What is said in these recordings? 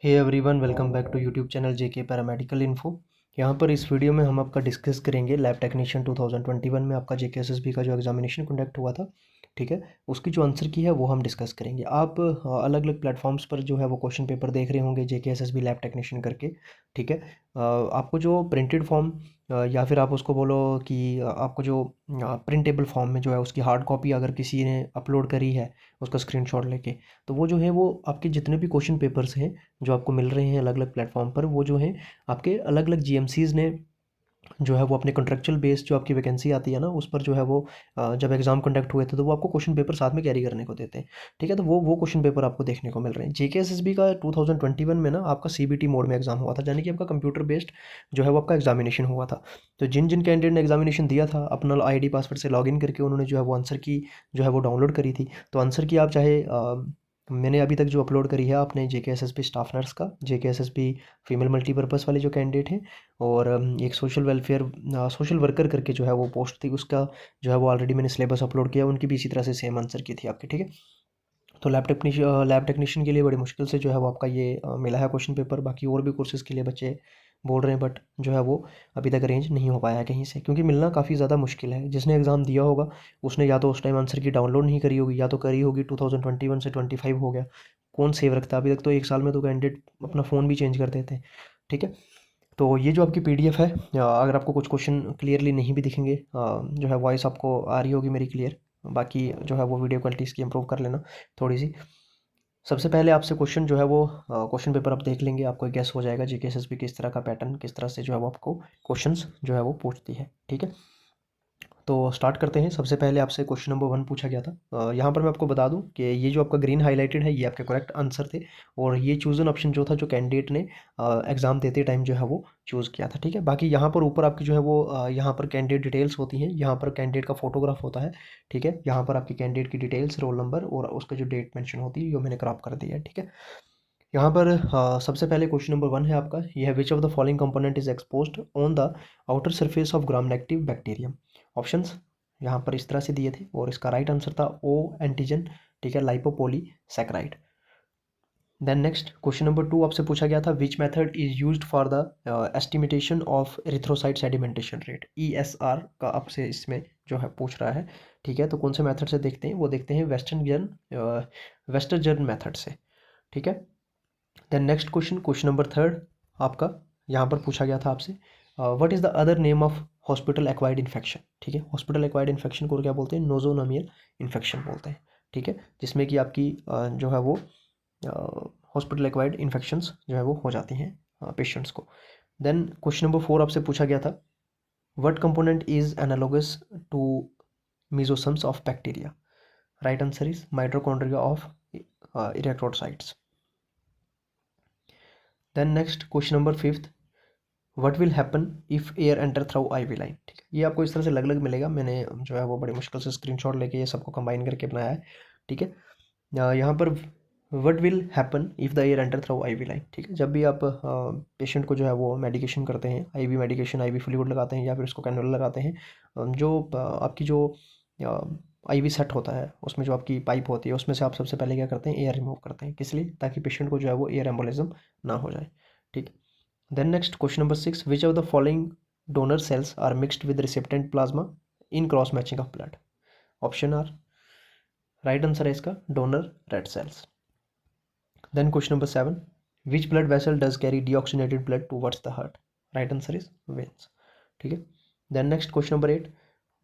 Hey everyone, welcome back to YouTube channel JK paramedical info. यहाँ पर इस video में हम आपका डिस्कस करेंगे लैब टेक्नीशियन 2021 में आपका जेके एसएसबी का जो एग्जामिनेशन कंडक्ट हुआ था। ठीक है, उसकी जो आंसर की है वो हम डिस्कस करेंगे। आप अलग अलग प्लेटफॉर्म्स पर जो है वो क्वेश्चन पेपर देख रहे होंगे जेके एसएसबी लैब टेक्नीशियन करके। ठीक है, आपको जो प्रिंटेड फॉर्म या फिर आप उसको बोलो कि आपको जो प्रिंटेबल फॉर्म में जो है उसकी हार्ड कॉपी अगर किसी ने अपलोड करी है उसका स्क्रीनशॉट लेके, तो वो जो है वो आपके जितने भी क्वेश्चन पेपर्स हैं जो आपको मिल रहे हैं अलग अलग प्लेटफॉर्म पर, वो जो हैं आपके अलग अलग जीएमसीज़ ने जो है वो अपने कॉन्ट्रेक्चुअल बेस जो आपकी वैकेंसी आती है ना उस पर जो है वो जब एग्ज़ाम कंडक्ट हुए थे तो वो आपको क्वेश्चन पेपर साथ में कैरी करने को देते हैं। ठीक है, तो वो क्वेश्चन पेपर आपको देखने को मिल रहे हैं। जेकेएसएसबी का 2021 में ना आपका सीबीटी मोड में एग्ज़ाम हुआ था, यानी कि आपका कंप्यूटर बेस्ड जो है वो आपका एग्जामिनेशन हुआ था। तो जिन जिन कैंडिडेट ने एग्जामिनेशन दिया था अपना आईडी पासवर्ड से लॉगिन करके उन्होंने जो है वो आंसर की जो है वो डाउनलोड करी थी। तो आंसर की आप चाहे मैंने अभी तक जो अपलोड करी है आपने जेकेएसएसबी स्टाफ नर्स का, जेकेएसएसबी फीमेल मल्टीपर्पज़ वाले जो कैंडिडेट हैं, और एक सोशल वेलफेयर सोशल वर्कर करके जो है वो पोस्ट थी, उसका जो है वो ऑलरेडी मैंने सिलेबस अपलोड किया, उनकी भी इसी तरह से सेम आंसर की थी आपकी। ठीक है, तो लैब टेक्नीशियन के लिए बड़ी मुश्किल से जो है वो आपका ये मिला है क्वेश्चन पेपर। बाकी और भी कोर्सेज़ के लिए बच्चे बोल रहे हैं, बट जो है वो अभी तक अरेंज नहीं हो पाया है कहीं से, क्योंकि मिलना काफ़ी ज़्यादा मुश्किल है। जिसने एग्ज़ाम दिया होगा उसने या तो उस टाइम आंसर की डाउनलोड नहीं करी होगी, या तो करी होगी 2021 से 25 हो गया। कौन सेव रखता है अभी तक? तो एक साल में तो कैंडिडेट अपना फ़ोन भी चेंज कर देते हैं। ठीक है, तो ये जो आपकी पीडीएफ है, अगर आपको कुछ क्वेश्चन क्लियरली नहीं भी दिखेंगे, जो है वॉइस आपको आ रही होगी मेरी क्लियर, बाकी जो है वो वीडियो क्वालिटी इसकी इंप्रूव कर लेना थोड़ी सी। सबसे पहले आपसे क्वेश्चन जो है वो क्वेश्चन पेपर आप देख लेंगे, आपको गैस हो जाएगा जीके एसएसबी किस तरह का पैटर्न, किस तरह से जो है वो आपको क्वेश्चंस जो है वो पूछती है। ठीक है, तो स्टार्ट करते हैं। सबसे पहले आपसे क्वेश्चन नंबर 1 पूछा गया था। यहाँ पर मैं आपको बता दूं कि ये जो आपका ग्रीन हाईलाइटेड है ये आपके करेक्ट आंसर थे, और ये चूजन ऑप्शन जो था जो कैंडिडेट ने एग्जाम देते टाइम जो है वो चूज़ किया था। ठीक है, बाकी यहाँ पर ऊपर आपकी जो है वो यहाँ पर कैंडिडेट डिटेल्स होती हैं, यहाँ पर कैंडिडेट का फोटोग्राफ होता है। ठीक है, यहाँ पर आपकी कैंडिडेट की डिटेल्स, रोल नंबर और उसका जो डेट मेंशन होती है, ये मैंने क्रॉप कर दिया है। ठीक है, यहाँ पर सबसे पहले क्वेश्चन नंबर 1 है आपका, यह है विच of the following component is exposed on the outer surface of gram negative bacterium. Options यहाँ पर इस तरह से दिए थे, और इसका राइट आंसर था ओ एंटीजन। ठीक है, lipopolysaccharide. Then next question number 2 आपसे पूछा गया था, which method is used for the estimation of erythrocyte sedimentation rate, ESR का आपसे इसमें जो है पूछ रहा है। ठीक है, तो कौन से मेथड से देखते हैं? वो देखते हैं वेस्टर्न जर्न मेथड से। ठीक है, then next question, question number 3 आपका यहाँ पर पूछा गया था आपसे, what is the other name of hospital acquired infection. ठीक है, हॉस्पिटल एक्वायर्ड इन्फेक्शन को क्या बोलते हैं? नोजोनोमियल इन्फेक्शन बोलते हैं। ठीक है, जिसमें कि आपकी जो है वो हॉस्पिटल एक्वायर्ड इन्फेक्शंस जो है वो हो जाती हैं पेशेंट्स को। देन क्वेश्चन नंबर 4 आपसे पूछा गया था, what component is analogous to mesosomes of bacteria. Right answer is mitochondria of erythrocytes. Then next question number 5, what will happen if air enter through IV line. ठीक है, ये आपको इस तरह से अलग अलग मिलेगा, मैंने जो है वो बड़ी मुश्किल से स्क्रीनशॉट लेके ये सबको कंबाइन करके बनाया है। ठीक है, यहाँ पर what will happen if the air enter through IV line. ठीक है, जब भी आप पेशेंट को जो है वो मेडिकेशन करते हैं, आईवी मेडिकेशन, आईवी फ्लूइड लगाते हैं या फिर उसको कैनुला लगाते हैं, जो आपकी जो आईवी सेट होता है उसमें जो आपकी पाइप होती है उसमें से आप सबसे पहले क्या करते हैं? एयर रिमूव करते हैं। किस लिए? ताकि पेशेंट को जो है वो एयर एम्बोलिज्म ना हो जाए। ठीक, then next question number 6, which of the following donor cells are mixed with recipient plasma in cross matching of blood. Option are right answer है इसका donor red cells. Then question number 7, which blood vessel does carry deoxygenated blood towards the heart. Right answer is veins. ठीक है, then next question number 8,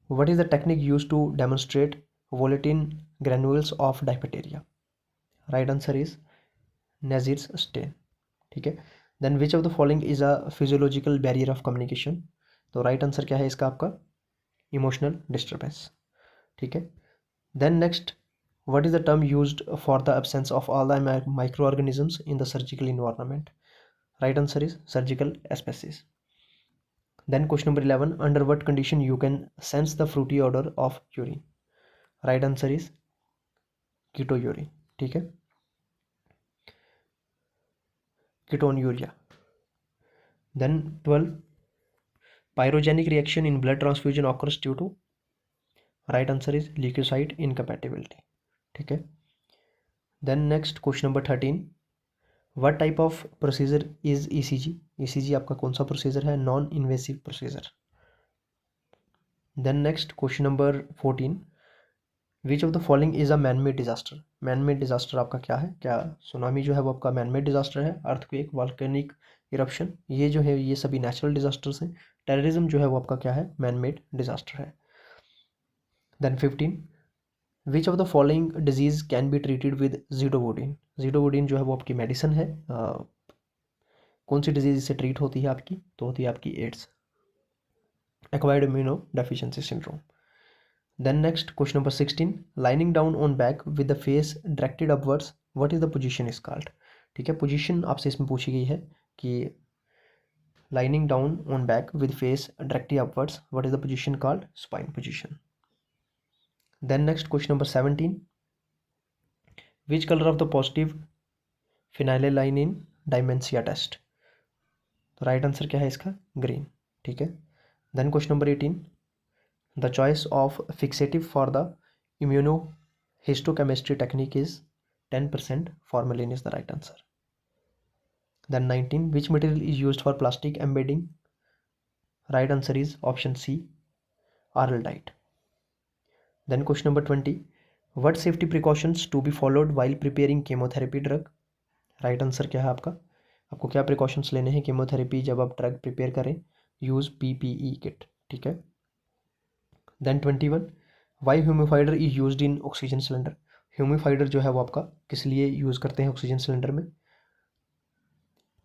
what is the technique used to demonstrate volatilin granules of diphtheria. Right answer is Nazir's stain. ठीक है, then which of the following is a physiological barrier of communication. तो right answer क्या है इसका आपका? Emotional disturbance. ठीक है, then next, what is the term used for the absence of all the micro organisms in the surgical environment. Right answer is surgical asepsis. Then question number 11, under what condition you can sense the fruity odour of urine. Right answer is keto urine. ठीक है, ketonuria. Then 12, pyrogenic reaction in blood transfusion occurs due to. Right answer is leukocyte incompatibility. ठीक है, then next question number 13, what type of procedure is ECG, ECG आपका कौन सा procedure है, non invasive procedure. Then next question number 14, which of the following is a man made disaster, man made disaster आपका क्या है, क्या tsunami जो है वो आपका मैन मेड डिजास्टर है, अर्थक्वेक, वॉल्केनिक इरप्शन, ये जो है ये सभी नेचुरल डिजास्टर्स हैं, टेररिज्म जो है वो आपका क्या है, मैन मेड डिजास्टर है। Then 15, which of the following disease can be treated with zidovudine, zidovudine जो है वो आपकी मेडिसिन है, कौन सी डिजीज से ट्रीट होती है आपकी, तो होती है आपकी AIDS, acquired immuno deficiency syndrome. Then next question number 16, lining down on back with the face directed upwards, what is the position is called. ठीक है, पोजीशन आपसे इसमें पूछी गई है कि lining down on back with face directly upwards, what is the position called, spine position. Then next question number 17, which colour of the positive phenylalanine in dementia test, तो right answer क्या है इसका, ग्रीन। ठीक है। Then question number 18, the choice of fixative for the immunohistochemistry technique is 10%, formalin is the right answer. Then 19, which material is used for plastic embedding, right answer is option C, araldite. Then question number 20, what safety precautions to be followed while preparing chemotherapy drug, right answer क्या है आपका, आपको क्या precautions लेने हैं chemotherapy जब आप drug prepare करें, यूज पीपीई किट। ठीक है। Then 21, why humidifier is used in oxygen cylinder, humidifier जो है वो आपका किस लिए यूज़ करते हैं ऑक्सीजन सिलेंडर में,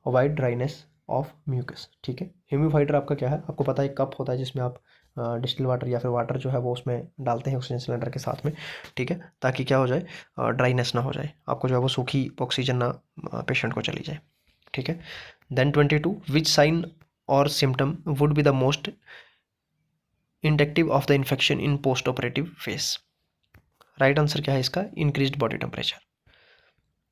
अवॉइड ड्राइनेस ऑफ म्यूकस। ठीक है, ह्यूमिफाइडर आपका क्या है, आपको पता है एक कप होता है जिसमें आप डिस्टिल वाटर या फिर वाटर जो है वो उसमें डालते हैं ऑक्सीजन सिलेंडर के साथ में। ठीक है, ताकि क्या हो जाए, ड्राइनेस ना हो जाए, आपको जो है वो सूखी ऑक्सीजन ना पेशेंट को चली जाए। ठीक है। देन 22, विच साइन और symptom would be the most indicative of the infection in post operative phase, right answer क्या है इसका, increased body temperature.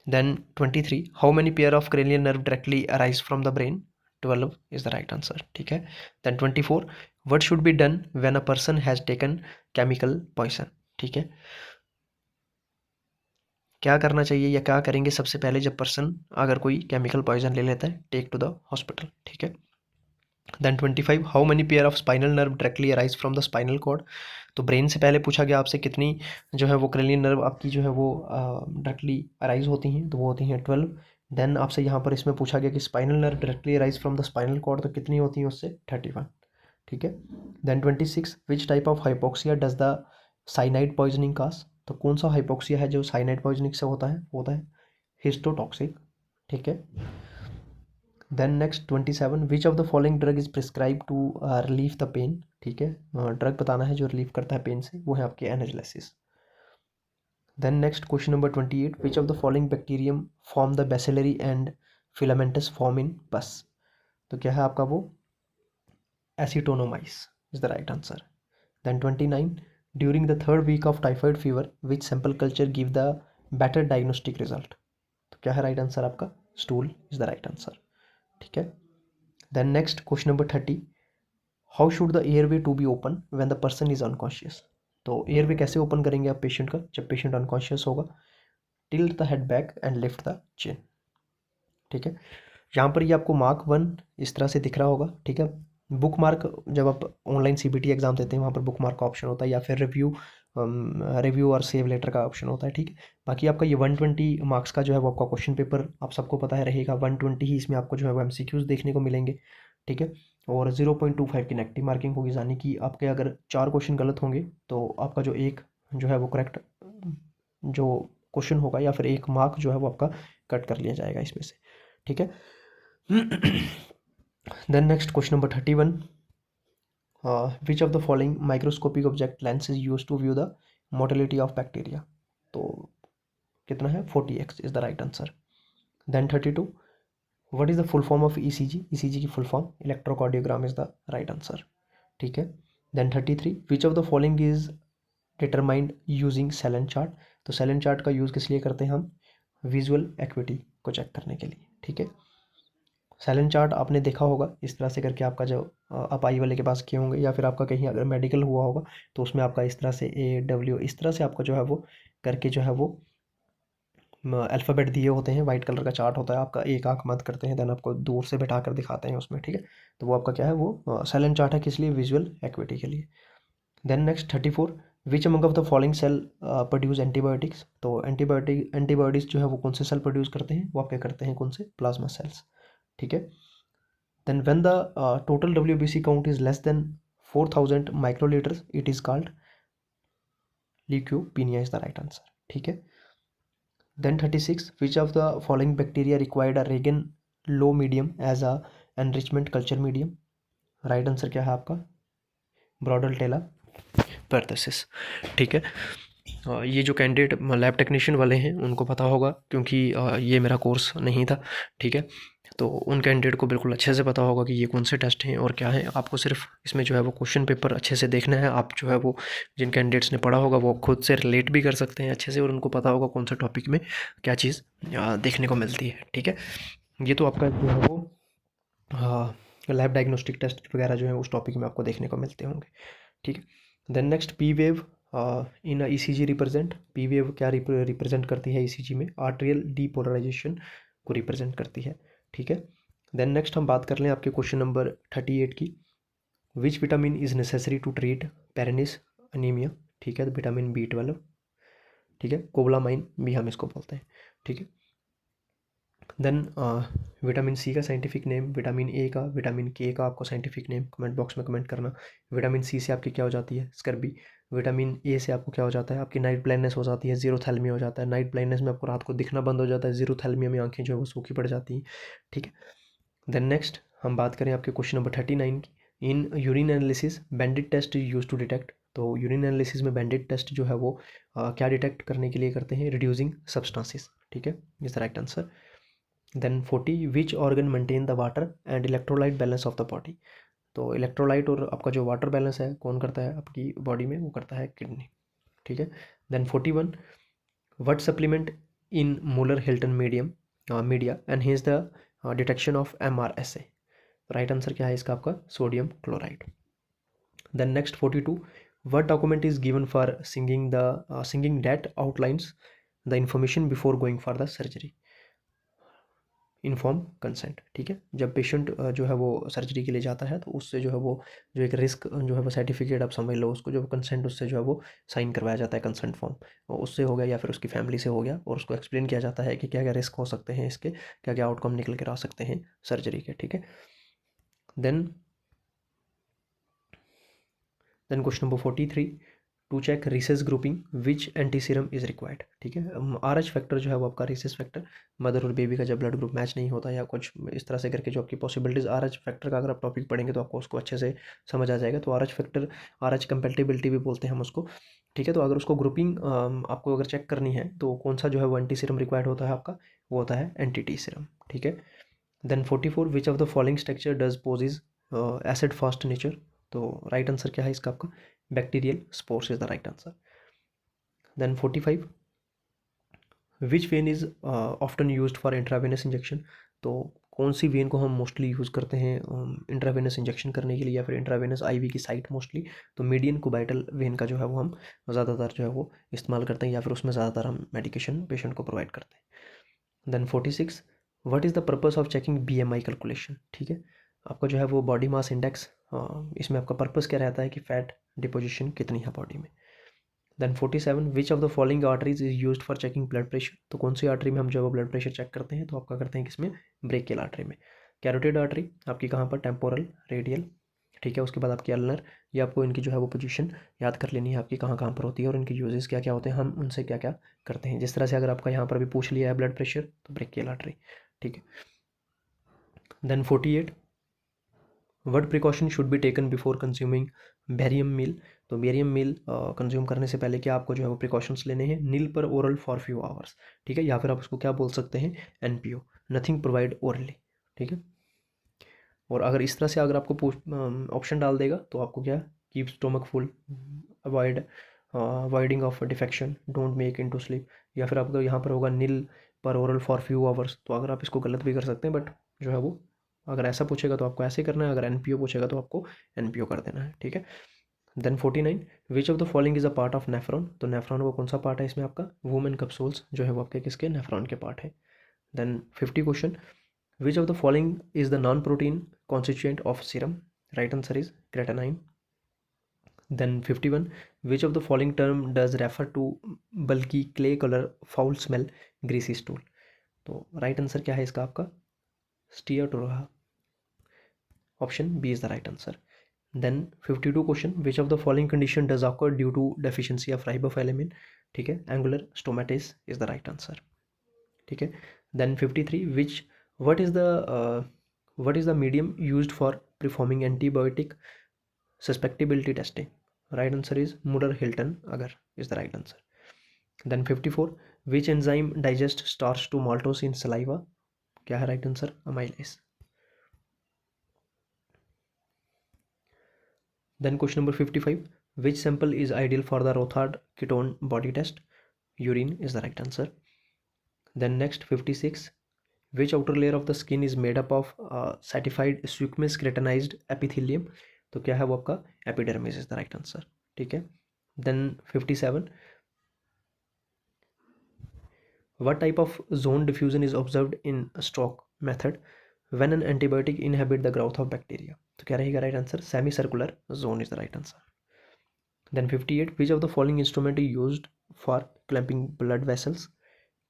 Then 23, how many pair of cranial nerve directly arise from the brain, 12 is the right answer. ठीक है। Then 24, what should be done when a person has taken chemical poison. ठीक है, क्या करना चाहिए या क्या करेंगे सबसे पहले जब पर्सन अगर कोई केमिकल पॉइजन ले लेता है, टेक टू द हॉस्पिटल। ठीक है। Then 25, how many pair of spinal nerve directly arise from the spinal cord, तो ब्रेन से पहले पूछा गया आपसे कितनी जो है वो क्रेनियल नर्व आपकी जो है वो डायरेक्टली अराइज होती हैं, तो वो होती हैं 12। देन आपसे यहाँ पर इसमें पूछा गया कि spinal nerve directly arise from the spinal cord, तो कितनी होती हैं उससे, 31। ठीक है। Then 26, which type of hypoxia does the cyanide poisoning cause, तो कौन सा हाइपोक्सिया है जो साइनाइड पॉइजनिंग से होता है, वो होता है हिस्टोटॉक्सिक। ठीक है। Then next 27, which of the following drug is prescribe to relieve the pain. ठीक है, ड्रग बताना है जो रिलीव करता है पेन से, वो है आपके analysis. Then next question number 28, which of the following bacterium form the bacillary and filamentous form in pus, तो क्या है आपका वो, actinomyces is the right answer. Then 29, during the third week of typhoid fever which sample culture give the better diagnostic result, तो क्या है right answer आपका, stool is the right answer. ठीक है। Then next question number 30, how should the airway to be open when the person is unconscious, तो airway कैसे open करेंगे आप पेशेंट का जब पेशेंट अनकॉन्शियस होगा, tilt the head back and lift the chin. ठीक है, यहाँ पर ये आपको मार्क 1 इस तरह से दिख रहा होगा। ठीक है, बुक मार्क जब आप ऑनलाइन सीबीटी एग्जाम देते हैं वहाँ पर बुक मार्क का ऑप्शन होता है, या फिर रिव्यू और सेव लेटर का ऑप्शन होता है। ठीक है, बाकी आपका ये 120 मार्क्स का जो है वो आपका क्वेश्चन पेपर आप सबको पता है रहेगा, 120 ही इसमें आपको जो है वो एमसीक्यूज देखने को मिलेंगे। ठीक है, और 0.25 की नेगेटिव मार्किंग होगी, यानी कि आपके अगर 4 क्वेश्चन गलत होंगे तो आपका जो एक जो है वो करेक्ट जो क्वेश्चन होगा या फिर एक मार्क जो है वो आपका कट कर लिया जाएगा इसमें से। ठीक है। Then next question number 31, which of the following microscopic object lens is use to view the motility of bacteria, तो कितना है, 40x is the right answer. Then 32, what is the full form of ECG, ECG की full form electrocardiogram is the right answer. ठीक है। Then 33, which of the following is determined using Snellen chart, तो Snellen chart का use किस लिए करते हैं हम, विजुअल एक्विटी को चेक करने के लिए। ठीक है, सेलन चार्ट आपने देखा होगा इस तरह से करके, आपका जो आप आई वाले के पास किए होंगे या फिर आपका कहीं अगर मेडिकल हुआ होगा तो उसमें आपका इस तरह से AW इस तरह से आपका जो है वो करके जो है वो अल्फ़ाबेट दिए होते हैं, वाइट कलर का चार्ट होता है आपका, एक आँख बंद करते हैं, देन आपको दूर से बैठा कर दिखाते हैं उसमें, ठीक है। तो वो आपका क्या है, वो साइलेंट चार्ट है, किस लिए, विजुअल एक्विटी के लिए। Then next 34, which among of the following cell produce antibiotics. तो एंटीबायोटिक्स जो है वो कौन से सेल प्रोड्यूस करते हैं, वो आपके करते हैं कौन से, प्लाज्मा सेल्स, ठीक है। Then when the total WBC count is less than 4000 microlitres it is called leukopenia is the right answer, ठीक है। Then 36, which of the following bacteria required a Regan Lowe medium as a enrichment culture medium. Right answer क्या है आपका, ब्रॉडलटेला परtussis, ठीक है। ये जो candidate lab technician वाले हैं उनको पता होगा, क्योंकि ये मेरा कोर्स नहीं था, ठीक है। तो उन कैंडिडेट को बिल्कुल अच्छे से पता होगा कि ये कौन से टेस्ट हैं और क्या है। आपको सिर्फ इसमें जो है वो क्वेश्चन पेपर अच्छे से देखना है। आप जो है वो जिन कैंडिडेट्स ने पढ़ा होगा वो खुद से रिलेट भी कर सकते हैं अच्छे से, और उनको पता होगा कौन सा टॉपिक में क्या चीज़ देखने को मिलती है, ठीक है। ये तो आपका जो है वो लैब डायग्नोस्टिक टेस्ट वगैरह जो है उस टॉपिक में आपको देखने को मिलते होंगे, ठीक है। Then next P wave in ECG represent, P wave क्या रिप्रेजेंट करती है ECG में, आर्टेरियल डीपोलराइजेशन को रिप्रेजेंट करती है, ठीक है। देन नेक्स्ट हम बात कर लें आपके क्वेश्चन नंबर 38 की, which vitamin is necessary to treat pernicious anaemia, ठीक है। तो विटामिन B12, ठीक है, कोबलामाइन भी हम इसको बोलते हैं, ठीक है। देन विटामिन C का साइंटिफिक नेम, विटामिन A का, विटामिन K का आपको साइंटिफिक नेम कमेंट बॉक्स में कमेंट करना। विटामिन C से आपकी क्या हो जाती है, स्कर्बी। विटामिन A से आपको क्या हो जाता है, आपकी नाइट ब्लाइंडनेस हो जाती है, जीरोथैल्मिया हो जाता है। नाइट ब्लाइंडनेस में आपको रात को दिखना बंद हो जाता है, जीरोथैल्मिया में आंखें जो है वो सूखी पड़ जाती हैं, ठीक है। देन नेक्स्ट हम बात करें आपके क्वेश्चन नंबर 39 की, in urine analysis banded test use to detect. तो यूरिन एनालिसिस में बैंडेड टेस्ट जो है वो क्या डिटेक्ट करने के लिए करते हैं, रिड्यूसिंग सब्सटेंसेस, ठीक है, is the right answer. Then 40, which organ maintain the water and electrolyte balance of the body. तो इलेक्ट्रोलाइट और आपका जो वाटर बैलेंस है कौन करता है आपकी बॉडी में, वो करता है किडनी, ठीक है। Then 41, what supplement in Mueller Hinton medium media enhance the detection of MRSA। Right answer क्या है इसका आपका, sodium chloride. Then next 42, what document is given for signing that outlines the information before going for the surgery. Inform consent, ठीक है। जब patient जो है वो सर्जरी के लिए जाता है तो उससे जो है वो जो एक रिस्क जो है वो सर्टिफिकेट आप समझ लो उसको, जो कंसेंट उससे जो है वो साइन करवाया जाता है, कंसेंट फॉर्म, उससे हो गया या फिर उसकी फैमिली से हो गया, और उसको एक्सप्लेन किया जाता है कि क्या क्या रिस्क हो सकते हैं इसके, क्या क्या आउटकम निकल कर आ सकते हैं सर्जरी के, ठीक है। Then question number 43, to check rhesus grouping which anti serum is required, ठीक है। RH फैक्टर जो है वो आपका रिसेस फैक्टर, मदर और बेबी का जब ब्लड ग्रुप मैच नहीं होता या कुछ इस तरह से करके जो आपकी पॉसिबिलिटीज़, RH फैक्टर का अगर आप टॉपिक पढ़ेंगे तो आपको उसको अच्छे से समझ आ जाएगा। तो RH फैक्टर, RH कंपेटिबिलिटी भी बोलते हैं हम उसको, ठीक है। तो अगर उसको ग्रुपिंग आपको अगर चेक करनी है तो कौन सा जो है वो एंटी सीरम रिक्वायर्ड होता है आपका, वो होता है एंटी-T सीरम, ठीक है। Then 44, which of the following structure does possess acid fast nature. तो राइट आंसर क्या है इसका आपका, bacterial spores is the right answer. Then 45, which vein is often used for intravenous injection. तो कौन सी वेन को हम मोस्टली यूज़ करते हैं इंट्रावेनस इंजेक्शन करने के लिए या फिर इंट्रावेनस IV की साइट मोस्टली। तो मीडियन कुबाइटल वेन का जो है वो हम ज़्यादातर जो है वो इस्तेमाल करते हैं, या फिर उसमें ज़्यादातर हम मेडिकेशन पेशेंट को प्रोवाइड करते हैं। Then 46, what is the purpose of checking BMI calculation, ठीक है। आपका जो है वो बॉडी मास इंडेक्स, इसमें आपका पर्पस क्या रहता है कि फैट डिपोजिशन कितनी है बॉडी में। Then 47, which of the following arteries is used for checking blood pressure. तो कौन सी आर्टरी में हम जो है वो ब्लड प्रेशर चेक करते हैं, तो आपका करते हैं किसमें, ब्रेकियल आर्टरी में। कैरोटिड आर्टरी आपकी कहाँ पर, टेम्पोरल, रेडियल, ठीक है। उसके बाद आपकी अल्नर, ये आपको इनकी जो है वो पोजीशन याद कर लेनी है आपकी कहाँ कहाँ पर होती है और इनके यूजेस क्या क्या होते हैं, हम उनसे क्या क्या करते हैं। जिस तरह से अगर आपका यहाँ पर भी पूछ लिया है ब्लड प्रेशर तो ब्रेकियल आर्टरी, ठीक है। Then 48, what precaution should be taken before consuming barium meal. तो बेरियम मील कंज्यूम करने से पहले क्या आपको जो है वो प्रिकॉशंस लेने हैं, नील पर ओरल फॉर फ्यू आवर्स, ठीक है। या फिर आप उसको क्या बोल सकते हैं, NPO, नथिंग प्रोवाइड ओरली, ठीक है। और अगर इस तरह से अगर आपको ऑप्शन डाल देगा तो आपको क्या, keep stomach full, avoid avoiding of defection, don't make into sleep, या फिर आपको यहाँ पर होगा नील पर ओरल फॉर फ्यू आवर्स। तो अगर आप इसको गलत भी कर सकते हैं, बट जो है वो अगर ऐसा पूछेगा तो आपको ऐसे करना है, अगर NPO पूछेगा तो आपको NPO कर देना है, ठीक है। Then 49, which of the following is a part of nephron, तो नेफ्रॉन वो कौन सा पार्ट है इसमें आपका, वुमेन कैप्सूल्स जो है वो आपके किसके, नेफ्रॉन के पार्ट है। Then 50 question, which of the following is the non protein constituent of serum, right answer is creatinine. Then 51, which of the following term does refer to bulky clay color foul smell greasy stool, तो right answer क्या है इसका आपका, steatorrhoea, option B is the right answer. Then 52 question, which of the following condition does occur due to deficiency of riboflavin, ठीक है, angular stomatitis is the right answer, ठीक है। Then 53, which what is the medium used for performing antibiotic susceptibility testing, right answer is Muller-Hilton agar is the right answer. Then 54, which enzyme digests starch to maltose in saliva, क्या है right answer, amylase. Then question number 55, which sample is ideal for the Rothard ketone body test, urine is the right answer. Then next 56, which outer layer of the skin is made up of certified squamous keratinized epithelium, तो क्या है वो आपका, epidermis is the right answer, ठीक है। Then 57, what type of zone diffusion is observed in Stroke method when an antibiotic inhibit the growth of bacteria, तो क्या रहेगा right answer, semi circular zone is the right answer. Then 58, which of the following instrument is used for clamping blood vessels,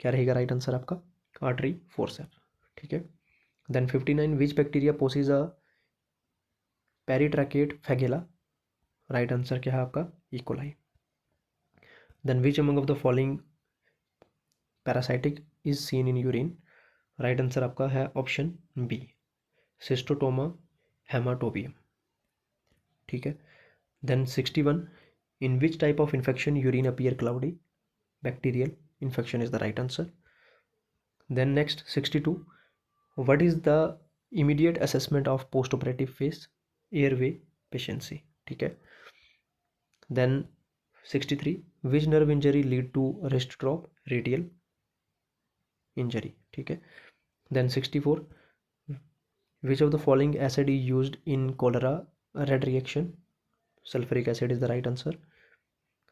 क्या रहेगा right answer आपका, artery forceps, ठीक है। Then 59, which bacteria possess a peritrichate flagella, right answer क्या है आपका, E coli. Then which among of the following parasitic is seen in urine, right answer आपका है ऑप्शन बी, सिस्टोटोमा हेमाटोबियम, ठीक है। Then 61, in which type of infection urine appear cloudy, bacterial infection is the right answer. Then next 62, what is the immediate assessment of post operative phase, airway patency, ठीक है। Then 63, which nerve injury lead to wrist drop, radial injury, ठीक है। Then 64, which of the following acid is used in cholera red reaction, sulphuric acid is the right answer.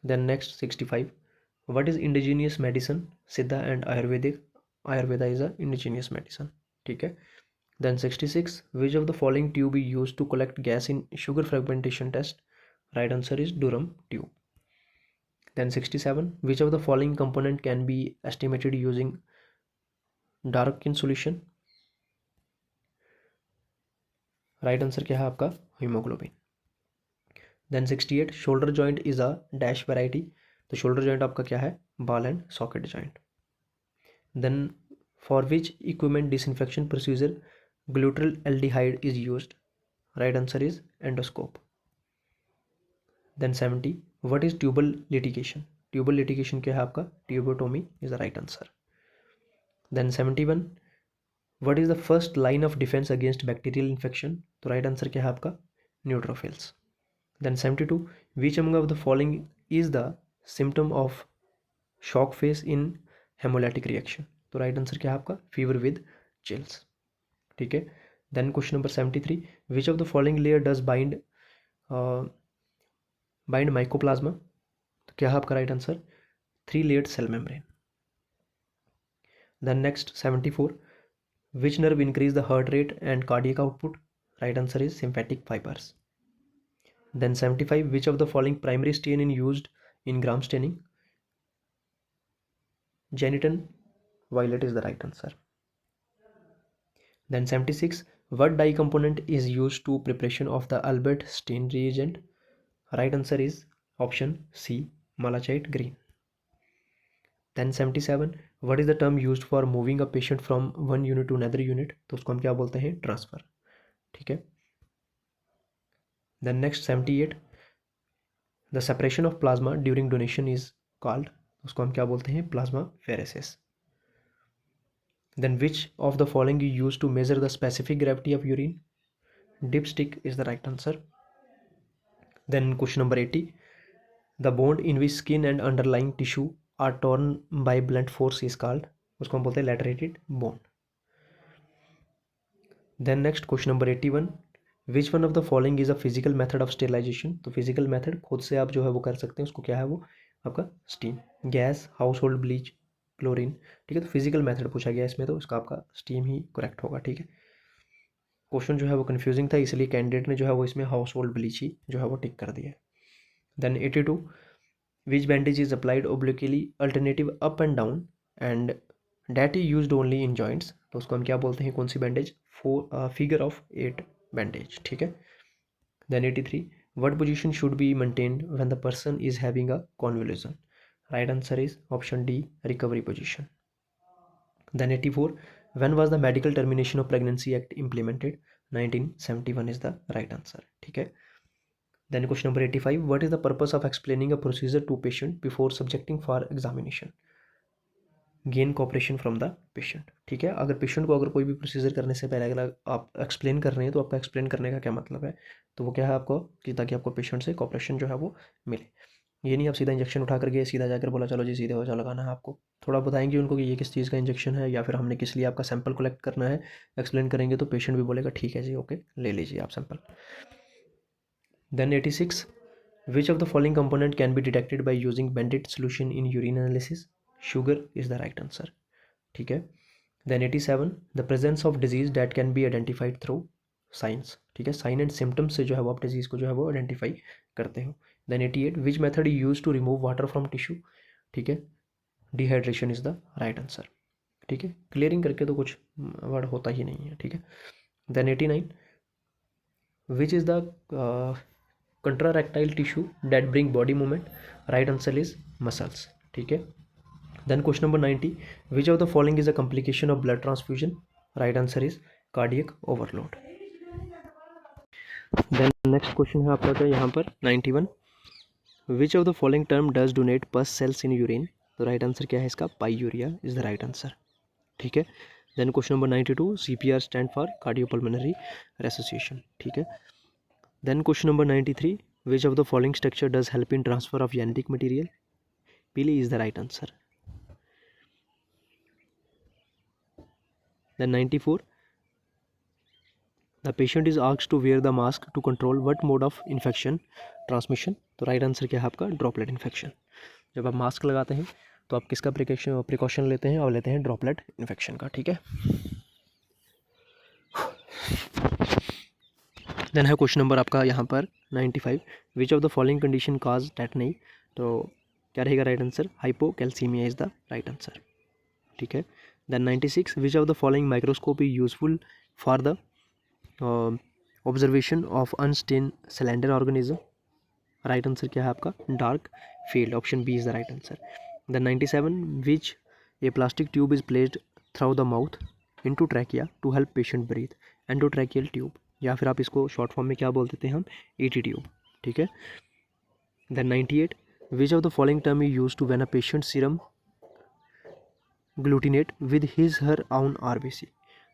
Then next 65, what is indigenous medicine, Siddha and Ayurvedic, Ayurveda is a indigenous medicine, ठीक है। Then 66, which of the following tube is used to collect gas in sugar fragmentation test, right answer is Durham tube. Then 67, which of the following component can be estimated using Dworkin solution, right answer क्या है आपका, hemoglobin. Then 68, shoulder joint is a dash variety, तो shoulder joint आपका क्या है, ball and socket joint. Then for which equipment disinfection procedure glutyl aldehyde is used, right answer is endoscope. Then 70, what is tubal litigation, tubal litigation क्या है आपका, tubotomy is the right answer. Then 71, what is the first line of defense against bacterial infection, तो right answer क्या है आपका, neutrophils. Then 72, which among of the following is the symptom of shock phase in hemolytic reaction, तो right answer क्या है आपका, fever with chills, ठीक है। Then question number 73, which of the following layer does bind mycoplasma, तो क्या है आपका right answer, 3 layered cell membrane. Then next 74, which nerve increase the heart rate and cardiac output, right answer is sympathetic fibres. Then 75, which of the following primary stain in used in Gram staining, gentian violet is the right answer. Then 76, what dye component is used to preparation of the Albert stain reagent, right answer is option C, malachite green. Then 77, what is the term used for moving a patient from one unit to another unit, तो उसको हम क्या बोलते हैं, transfer, ठीक है। Then next 78, the separation of plasma during donation is called, उसको हम क्या बोलते हैं, plasma pheresis. Then which of the following is used to measure the specific gravity of urine, dipstick is the right answer. Then question number 80, the bond in which skin and underlying tissue are torn by blunt force is called, उसको हम बोलते हैं laterate bond. Then next question number 81, which one of the following is a physical method of sterilisation, तो physical method खुद से आप जो है वो कर सकते हैं, उसको क्या है वो आपका steam, gas, house hold bleach, chlorine, ठीक है। तो फिजिकल मेथड पूछा गया इसमें, तो इसका आपका स्टीम ही करेक्ट होगा, ठीक है। क्वेश्चन जो है वो कन्फ्यूजिंग था, इसलिए कैंडिडेट ने जो है वो इसमें हाउस होल्ड ब्लीच ही जो है वो टिक कर दिया। Then 82, which bandage is applied obliquely alternative up and down and that is used only in joints, तो उसको हम क्या बोलते हैं, कौन सी बैंडेज, फिगर ऑफ 8 बैंडेज, ठीक है। Then 83, what position should be maintained when the person is having a convulsion, right answer is option D, recovery position. Then 84, when was the medical termination of pregnancy act implemented, 1971 is the right answer, ठीक है। Then question number 85, what is the purpose of explaining a procedure to patient before subjecting for examination, gain cooperation from the patient, ठीक है। अगर patient को अगर कोई भी procedure करने से पहले अगर आप एक्सप्लेन कर रहे हैं, तो आपका एक्सप्लेन करने का क्या मतलब है, तो वो क्या है आपको, कि ताकि आपको पेशेंट से कॉपरेशन जो है वो मिले। ये नहीं आप सीधा इंजेक्शन उठा करके सीधा जाकर बोला चलो जी सीधे हो जाओ लगाना है आपको, थोड़ा बताएंगे उनको कि ये किस चीज़ का इंजेक्शन है, या फिर हमने किस लिए आपका सैंपल कलेक्ट करना है, एक्सप्लेन करेंगे तो पेशेंट भी बोलेगा ठीक है जी ओके ले लीजिए आप sample. Then 86, which of the following component can be detected by using Benedict solution in urine analysis, sugar is the right answer, ठीक है। Then 87, the presence of disease that can be identified through signs, ठीक है, sign and symptoms से जो है वो आप disease को जो है वो आइडेंटिफाई करते हो। Then 88, which method use to remove water from tissue, ठीक है, dehydration is the right answer, ठीक है। क्लियरिंग करके तो कुछ वर्ड होता ही नहीं है, ठीक है। Then 89, which is the contraractile tissue that bring body movement, right answer is muscles, ठीक है। Then question number 90, which of the following is a complication of blood transfusion, right answer is cardiac overload। Then next question है आपका क्या यहाँ पर 91, which of the following term does donate pus cells in urine, तो right answer क्या है इसका, pyuria is the right answer, ठीक है। Then question number 92, CPR stand for cardiopulmonary resuscitation, ठीक है। Then question number 93, which of the following structure does help in transfer of genetic material, Pili is the right answer। Then 94, the patient is asked to wear the mask to control what mode of infection transmission, तो right answer क्या है आपका, droplet infection. जब आप mask लगाते हैं तो आप किसका प्रिकॉशन लेते हैं, और लेते हैं ड्रॉपलेट इन्फेक्शन का, ठीक है। देन है क्वेश्चन नंबर आपका यहाँ पर 95, which of the following condition cause tetany, तो क्या रहेगा right answer, hypocalcaemia is the right answer, ठीक है। Then 96, which of the following microscope is useful for the observation of unstained cylinder organism, right answer क्या है आपका, dark field, option B is the right answer. Then 97, which a plastic tube is placed through the mouth into trachea to help patient breathe, endotracheal tube, या फिर आप इसको short form में क्या बोल देते हैं हम, ईटी ट्यूब, ठीक है। Then 98, which of the following term you use to when a patient serum glutinate with his her own RBC,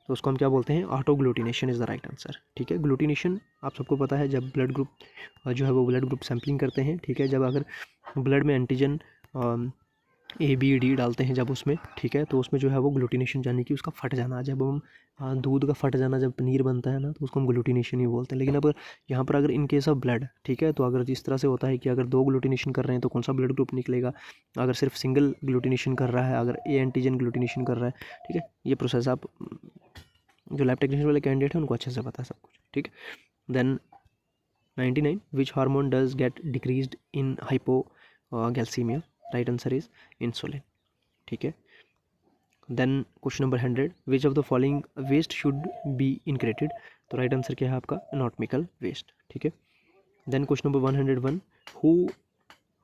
तो उसको हम क्या बोलते हैं, autoglutination is the right answer, ठीक है। ग्लूटिनेशन आप सबको पता है, जब ब्लड ग्रुप जो है वो ब्लड ग्रुप सैम्पलिंग करते हैं, ठीक है, जब अगर ब्लड में एंटीजन ए बी डी डालते हैं जब उसमें, ठीक है, तो उसमें जो है वो ग्लूटिनेशन यानी कि उसका फट जाना, जब हम दूध का फट जाना, जब पनीर बनता है ना, तो उसको हम ग्लूटिनेशन ही बोलते हैं। लेकिन अब यहाँ पर अगर इन केस ऑफ ब्लड, ठीक है, तो अगर जिस तरह से होता है कि अगर 2 ग्लूटिनेशन कर रहे हैं तो कौन सा ब्लड ग्रुप निकलेगा, अगर सिर्फ सिंगल ग्लूटिनेशन कर रहा है, अगर ए एंटीजन ग्लूटिनेशन कर रहा है, ठीक है, ये प्रोसेस आप जो लैब टेक्नीशियन वाले कैंडिडेट हैं उनको अच्छे से पता है सब कुछ, ठीक है। Then 99, which hormone does get decreased in hypoglycaemia, right answer is insulin, ठीक है। Then question number 100, which of the following waste should be incinerated, तो राइट आंसर क्या है आपका, एनाटॉमिकल वेस्ट, ठीक है। Then question number 101,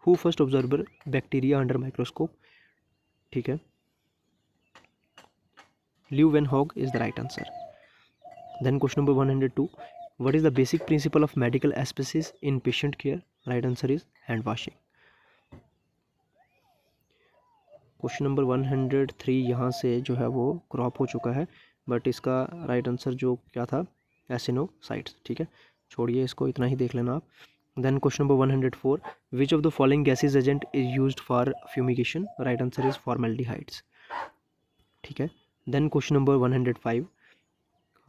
who first observer bacteria under microscope, ठीक है, Leeuwenhoek is the right answer. Then question number 102, what is the basic principle of medical asepsis in patient care, right answer is hand washing। Question number 103 यहाँ से जो है वो crop हो चुका है, बट इसका राइट आंसर जो क्या था, एसिनोसाइड्स, ठीक है, छोड़िए इसको, इतना ही देख लेना आप। Then question number 104, which of the following gases agent is used for fumigation, right answer is formaldehydes, ठीक है। Then question number 105,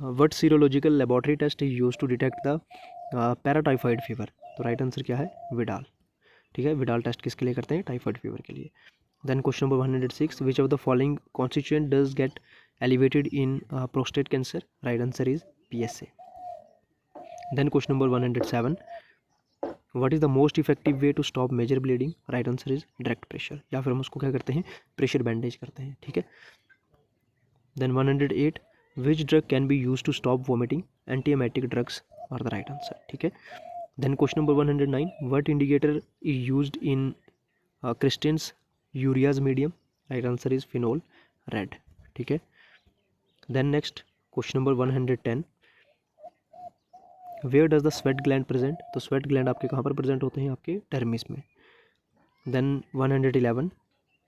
what serological laboratory test is use to detect the paratyphoid fever? तो right answer क्या है? Widal. ठीक है, Widal test किसके लिए करते हैं? टाइफाइड फीवर के लिए। Then question number 106, which of the following constituent does get elevated in prostate cancer? Right answer is PSA। Then question number 107, what is the most effective way to stop major bleeding? Right answer is direct pressure, या फिर हम उसको क्या करते हैं? Pressure bandage करते हैं। ठीक है। Then 108, which drug can be use to stop vomiting? Antiemetic drugs are the right answer. ठीक है। Then question number 109, what indicator is used in Christensen's urease medium? Right answer is phenol red. ठीक है। Then next question number 110, where does the sweat gland present? तो sweat gland आपके कहाँ पर present होते हैं? आपके डर्मिस में। देन 111,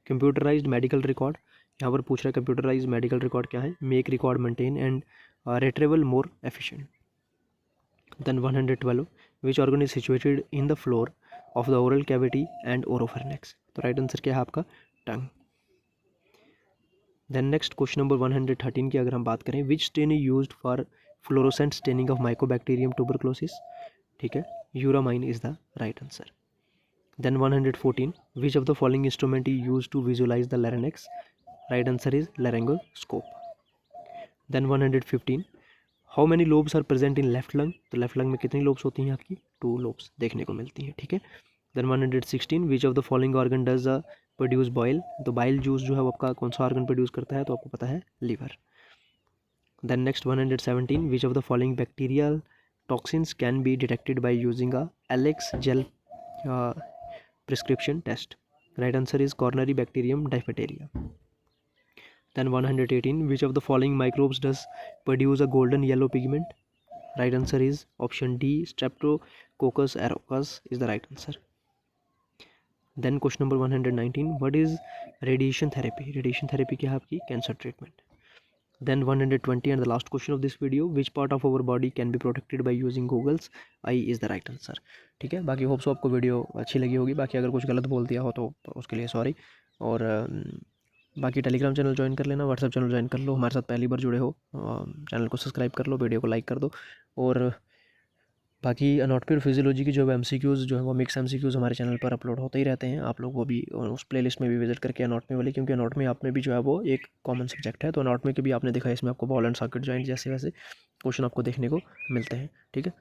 कंप्यूटराइज्ड मेडिकल रिकॉर्ड, यहाँ पर पूछ रहा है कंप्यूटराइज मेडिकल रिकॉर्ड क्या है? Make record maintain and retrieval more efficient. Then 112, which organ is situated in the floor of the oral cavity and oropharynx? तो राइट आंसर क्या है आपका? Tongue. Then next question number 113 की अगर हम बात करें, which stain is used for fluorescent staining of mycobacterium tuberculosis? ठीक है, auramine is the right answer. Then 114, which of the following instrument is used to visualise the larynx? Right answer is laryngoscope. Then 115, how many lobes are present in left lung? तो left lung में कितनी lobes होती हैं आपकी? 2 lobes देखने को मिलती हैं। ठीक है। Then 116, which of the following organ does produce bile? तो बाइल जूस जो है वो आपका कौन सा ऑर्गन प्रोड्यूस करता है? तो आपको पता है, liver. Then next 117, which of the following bacterial toxins can be detected by using a Elek's gel precipitation test? Right answer is corynebacterium diphtheriae. Then 118, which of the following microbes does produce a golden yellow pigment? Right answer is option D, Streptococcus aureus is the right answer. Then question number 119, what is radiation therapy? Radiation therapy क्या है आपकी? Cancer treatment. Then 120 and the last question of this video, which part of our body can be protected by using goggles? Eye is the right answer. ठीक है, बाकी hopes आपको video अच्छी लगी होगी, बाकी अगर कुछ गलत बोल दिया हो तो उसके लिए सॉरी। और बाकी टेलीग्राम चैनल ज्वाइन कर लेना, व्हाट्सएप चैनल ज्वाइन कर लो, हमारे साथ पहली बार जुड़े हो चैनल को सब्सक्राइब कर लो, वीडियो को लाइक कर दो। और बाकी एनाटॉमी और फिजियोलॉजी की जो है MCQs जो है वो मिक्स MCQs हमारे चैनल पर अपलोड होते ही रहते हैं। आप लोग वो भी उस प्लेलिस्ट में भी विजिट करके एनाटॉमी वाली, क्योंकि एनाटॉमी आप में भी जो है वो एक कॉमन सब्जेक्ट है, तो एनाटॉमी के भी आपने देखा है इसमें आपको बॉल एंड सॉकेट जॉइंट जैसे वैसे क्वेश्चन आपको देखने को मिलते हैं। ठीक है,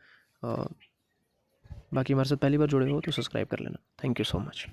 बाकी हमारे साथ पहली बार जुड़े हो तो सब्सक्राइब कर लेना। Thank you so much.